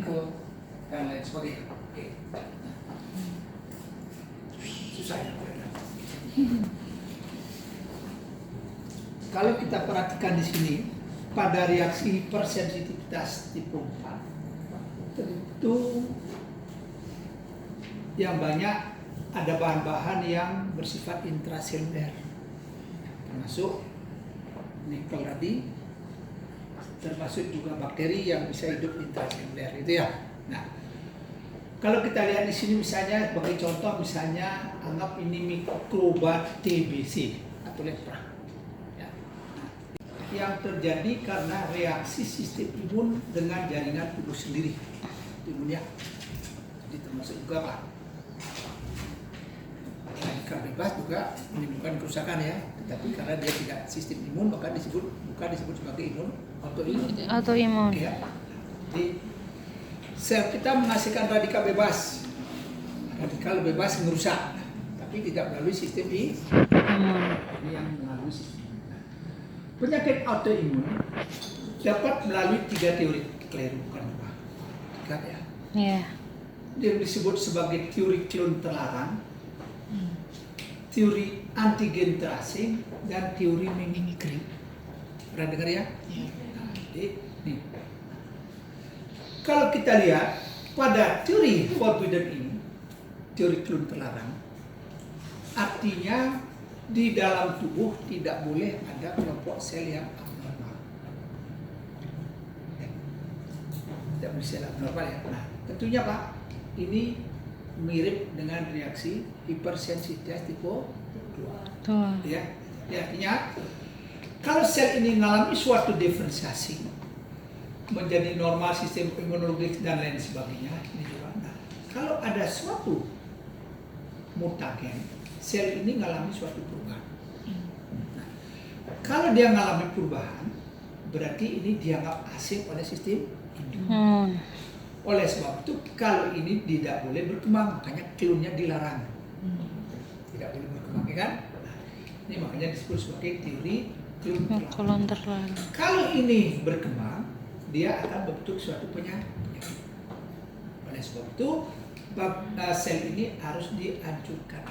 atau dan lain sebagainya. Oke. Susah ya. Kalau kita perhatikan di sini pada reaksi hipersensitivitas tipe 4 tentu yang banyak ada bahan-bahan yang bersifat intraseluler, termasuk nikel tadi, termasuk juga bakteri yang bisa hidup intraseluler itu ya. Nah, kalau kita lihat di sini misalnya sebagai contoh, misalnya anggap ini mikroba TBC atau lepra. Ya. Nah, yang terjadi karena reaksi sistem imun dengan jaringan tubuh sendiri, imunnya. Jadi termasuk juga apa? Radikal bebas juga menimbulkan kerusakan ya, tetapi karena dia tidak sistem imun maka bukan disebut sebagai autoimun. Ya. Jadi sel kita menghasilkan radikal bebas merusak, tapi tidak melalui sistem imun. Ini yang melalui sistem imun. Penyakit autoimun dapat melalui 3 teori, keliru bukan apa? Ingat ya. Yeah. Dia disebut sebagai teori klon terlarang, teori antigen terasing, dan teori mimikri. Pernah dengar ya? Nah, jadi, nih. Kalau kita lihat pada teori forbidden ini, teori klon terlarang, artinya di dalam tubuh tidak boleh ada kelompok sel yang abnormal. Tidak boleh sel abnormal ya. Nah, tentunya Pak, ini mirip dengan reaksi hipersensitivitas tipe 2. Ya, artinya kalau sel ini mengalami suatu diferensiasi menjadi normal sistem imunologis dan lain sebagainya, ini juga. Nah, kalau ada suatu mutagen, sel ini mengalami suatu perubahan. Nah, kalau dia mengalami perubahan, berarti ini dianggap asing oleh sistem imun. Oleh sebab itu, kalau ini tidak boleh berkembang, makanya klonnya dilarang. Tidak boleh berkembang, ya kan? Nah, ini makanya disebut sebagai teori klon terlarang. Kalau ini berkembang, dia akan membentuk suatu penyakit. Oleh sebab itu, sel ini harus dihancurkan.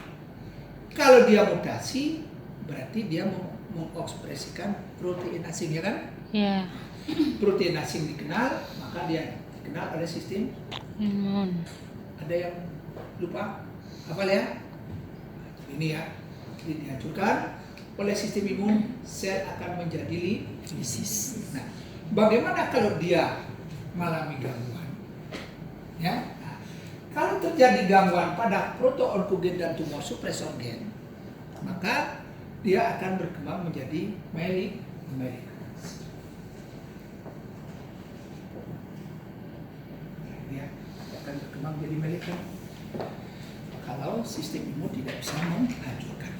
Kalau dia mutasi, berarti dia mengekspresikan protein asing, ya kan? Yeah. Protein asing dikenal, maka dia dikenal oleh sistem imun. Ada yang lupa? Hafal ya? Ini ya, ini dihancurkan oleh sistem imun, sel akan menjadi lisis. Nah, bagaimana kalau dia mengalami gangguan? Ya, nah, kalau terjadi gangguan pada proto-onkogen dan tumor supresor gen, maka dia akan berkembang menjadi myelik. Dia akan berkembang menjadi myelik kalau sistem imun tidak bisa menghancurkan.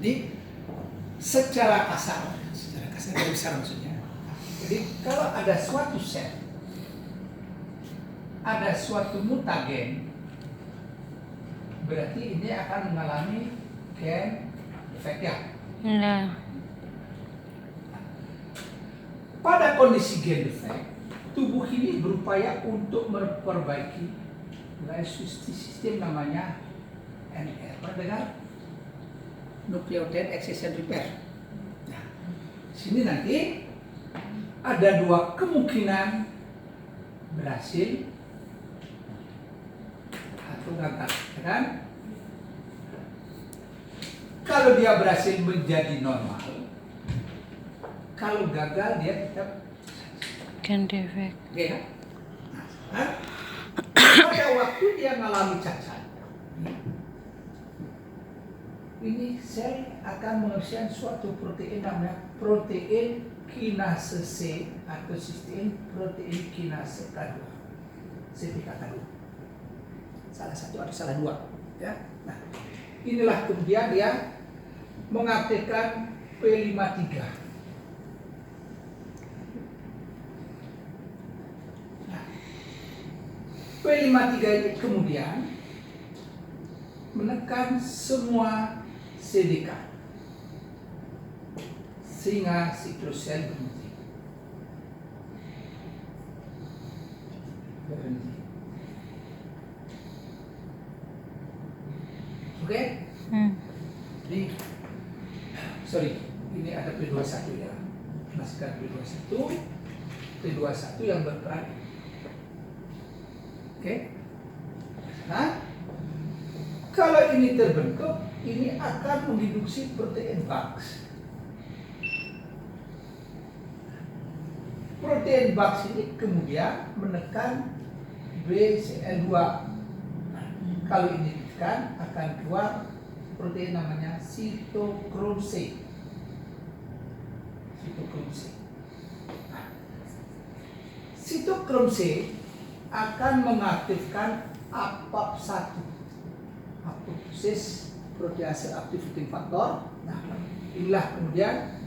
Jadi secara kasar dari besar maksudnya. Jadi kalau ada suatu sel, ada suatu mutagen, berarti ini akan mengalami gen defect ya. Nah. Pada kondisi gen defect, tubuh ini berupaya untuk memperbaiki sistem namanya NR. Pernah dengar? Nucleotide Excision Repair. Nah, sini nanti ada 2 kemungkinan berhasil atau gagal, ya kan? Kalau dia berhasil menjadi normal, kalau gagal dia tetap Gen defect. oke ya? Nah, pada waktu dia mengalami cacat, ini sel akan menghasilkan suatu protein namanya protein kinase C atau sistem protein kinase K2. CPK2. Salah satu atau salah 2, ya. Nah, inilah kemudian dia mengaktifkan P53. Nah, P53 ini kemudian menekan semua CDK sehingga siklus sel berhenti. Oke? Hmm. Jadi, sorry, ini ada P21 ya. Masukkan P21. P21 yang berperan. Oke? Nah, kalau ini terbentuk, ini akan menginduksi protein box. Protein box ini kemudian menekan BCL2. Nah, kalau ini ditekan akan keluar protein namanya sitokrom C. Sitokrom C. Nah, sitokrom C akan mengaktifkan APAP1, apoptosis protease activating factor. Nah, inilah kemudian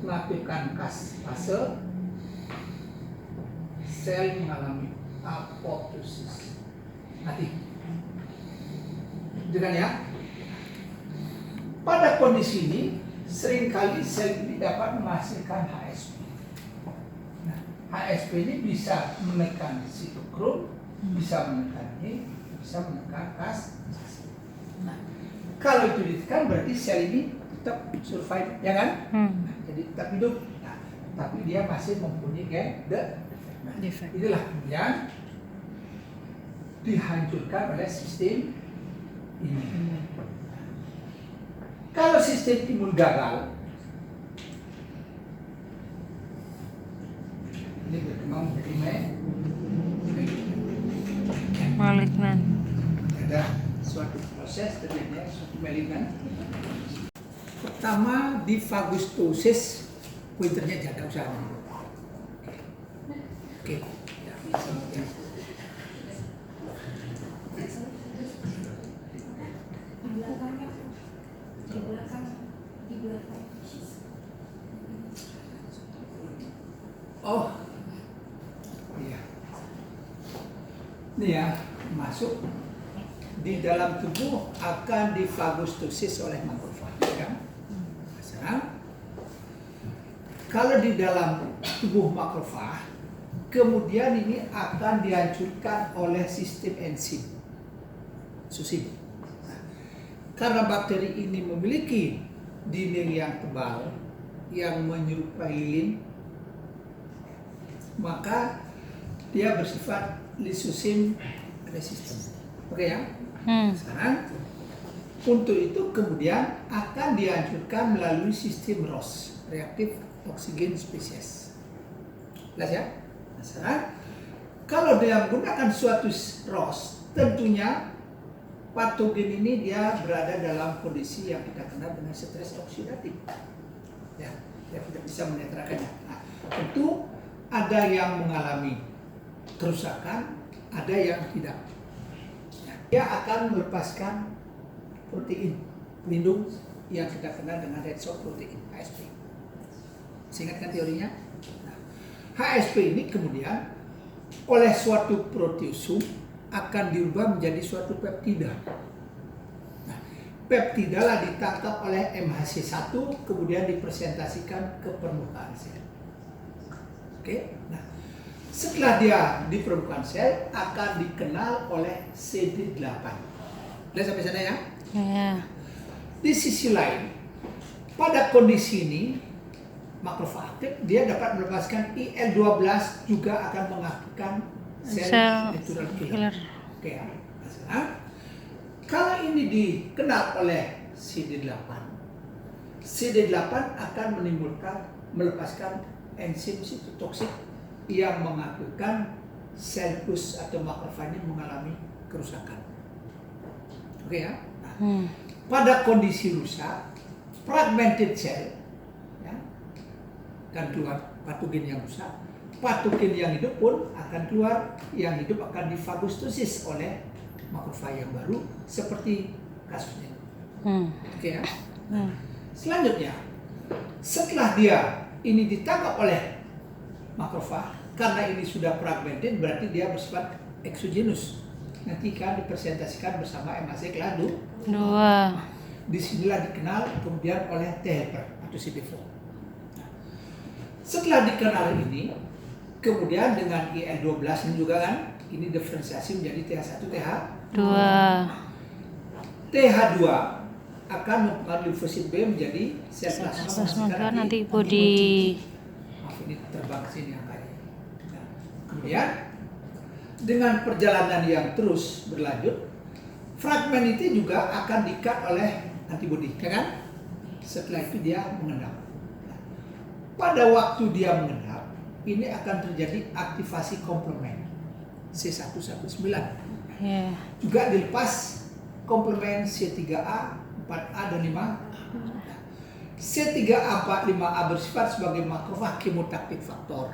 mengaktifkan fase sel mengalami apoptosis. Nanti, dengan ya. Pada kondisi ini, seringkali sel ini dapat menghasilkan HSP. Nah, HSP ini bisa menekan sitokrom, bisa menekan ini, bisa menekan kas. Nah, kalau itu ditekan berarti sel ini tetap survive, ya kan? Nah, jadi tetap hidup. Nah, tapi dia masih mempunyai Defect. inilah kemudian dihancurkan oleh sistem imun. Kalau sistem imun gagal, ini berkembang menjadi Malignan. ada suatu proses terjadinya suatu malignan. Pertama di fagostosis, pointernya jaga usaha. Oke. Ya, ya. Oh, iya. Ini ya, masuk di dalam tubuh akan difagostosis oleh makrofag. Ya. Sekarang, kalau di dalam tubuh makrofag, kemudian ini akan dihancurkan oleh sistem enzim, susim. Nah, karena bakteri ini memiliki dinding yang tebal yang menyerupai lilin, maka dia bersifat lisosim resistan. Oke ya? Sekarang untuk itu kemudian akan dihancurkan melalui sistem ROS, reaktif oksigen spesies. Jelas ya? Nah, sekarang kalau dia menggunakan suatu ROS, tentunya patogen ini dia berada dalam kondisi yang kita kenal dengan stres oksidatif. Ya, dia tidak bisa menetralkannya. Nah, tentu ada yang mengalami kerusakan, ada yang tidak. Dia akan melepaskan protein pelindung yang kita kenal dengan red cell protein HSP. Ingatkan teorinya? Nah, HSP ini kemudian oleh suatu proteasum akan dirubah menjadi suatu peptida. Nah, peptida lah ditangkap oleh MHC1 kemudian dipresentasikan ke permukaan sel. Oke, nah setelah dia di permukaan sel akan dikenal oleh CD8. Lihat sampai sana ya? Ya. Di sisi lain, pada kondisi ini makrofag aktif, dia dapat melepaskan IL-12 juga akan mengaktifkan sel natural killer. Oke ya. Nah, kalau ini dikenal oleh CD8, CD8 akan melepaskan enzim sitotoksik yang mengakibatkan sel pus atau makrofagnya mengalami kerusakan. Oke ya. Nah, pada kondisi rusak, fragmented cell ya, akan keluar patogen yang rusak. Patogen yang hidup pun akan keluar, yang hidup akan difagostosis oleh makrofag yang baru seperti kasusnya. Oke ya. Selanjutnya, setelah dia ini ditangkap oleh makrofag, karena ini sudah fragmented berarti dia bersifat exogenous. Nanti kan dipresentasikan bersama MHC kelas 2. Disinilah dikenal kemudian oleh T helper atau CD4. Setelah dikenal ini, Kemudian dengan IL-12 ini juga kan, ini diferensiasi menjadi TH1, TH2. 2. TH2 akan mempengaruhi limfosit B menjadi sel plasma menghasilkan antibodi. Maaf, ini terbang ke sini angkanya. Nah, kemudian dengan perjalanan yang terus berlanjut, fragmen itu juga akan di-cut oleh antibodi, ya kan? Setelah itu dia mengendap. Nah, pada waktu dia mengendap, ini akan terjadi aktivasi komplement C119. Yeah. Juga dilepas komplement C3A, 4A, dan 5A. C3A, 4, 5A bersifat sebagai makrofag kemotaktik faktor.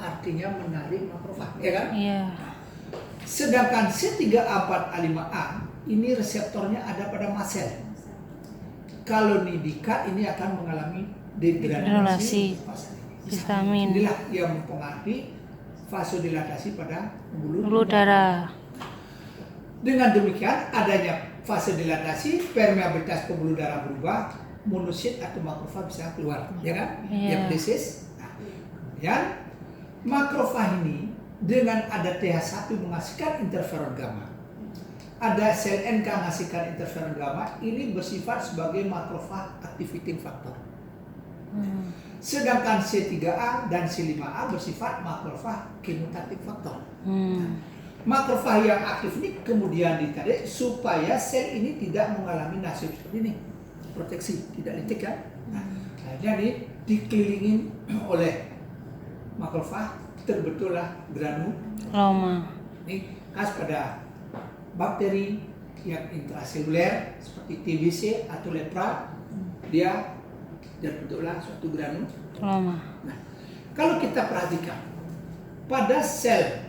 Artinya menarik makrofag, ya kan? Iya. Sedangkan C3A, 4A, 5A ini reseptornya ada pada mast cell. Kalau ini di-cut, ini akan mengalami degradasi histamin. Inilah yang mempengaruhi vasodilatasi pada Pembuluh darah. Dengan demikian, adanya vasodilatasi, permeabilitas pembuluh darah berubah, monosit atau makrofag bisa keluar, ya kan? Iya. Diaptesis. Nah, kemudian makrofag ini dengan ada TH1 menghasilkan interferon gamma, ada sel NK menghasilkan interferon gamma, ini bersifat sebagai makrofag activating factor. Sedangkan C3A dan C5A bersifat makrofag kemotaktik faktor. Makrofag yang aktif ini kemudian ditarik supaya sel ini tidak mengalami nasib seperti ini, proteksi, tidak lintik kan. Nah, akhirnya ini dikelilingin oleh makrofag, terbentuklah Loma. Ini khas pada bakteri yang intraseluler seperti TBC atau lepra, dia terbentuklah suatu Loma. Nah, kalau kita perhatikan pada sel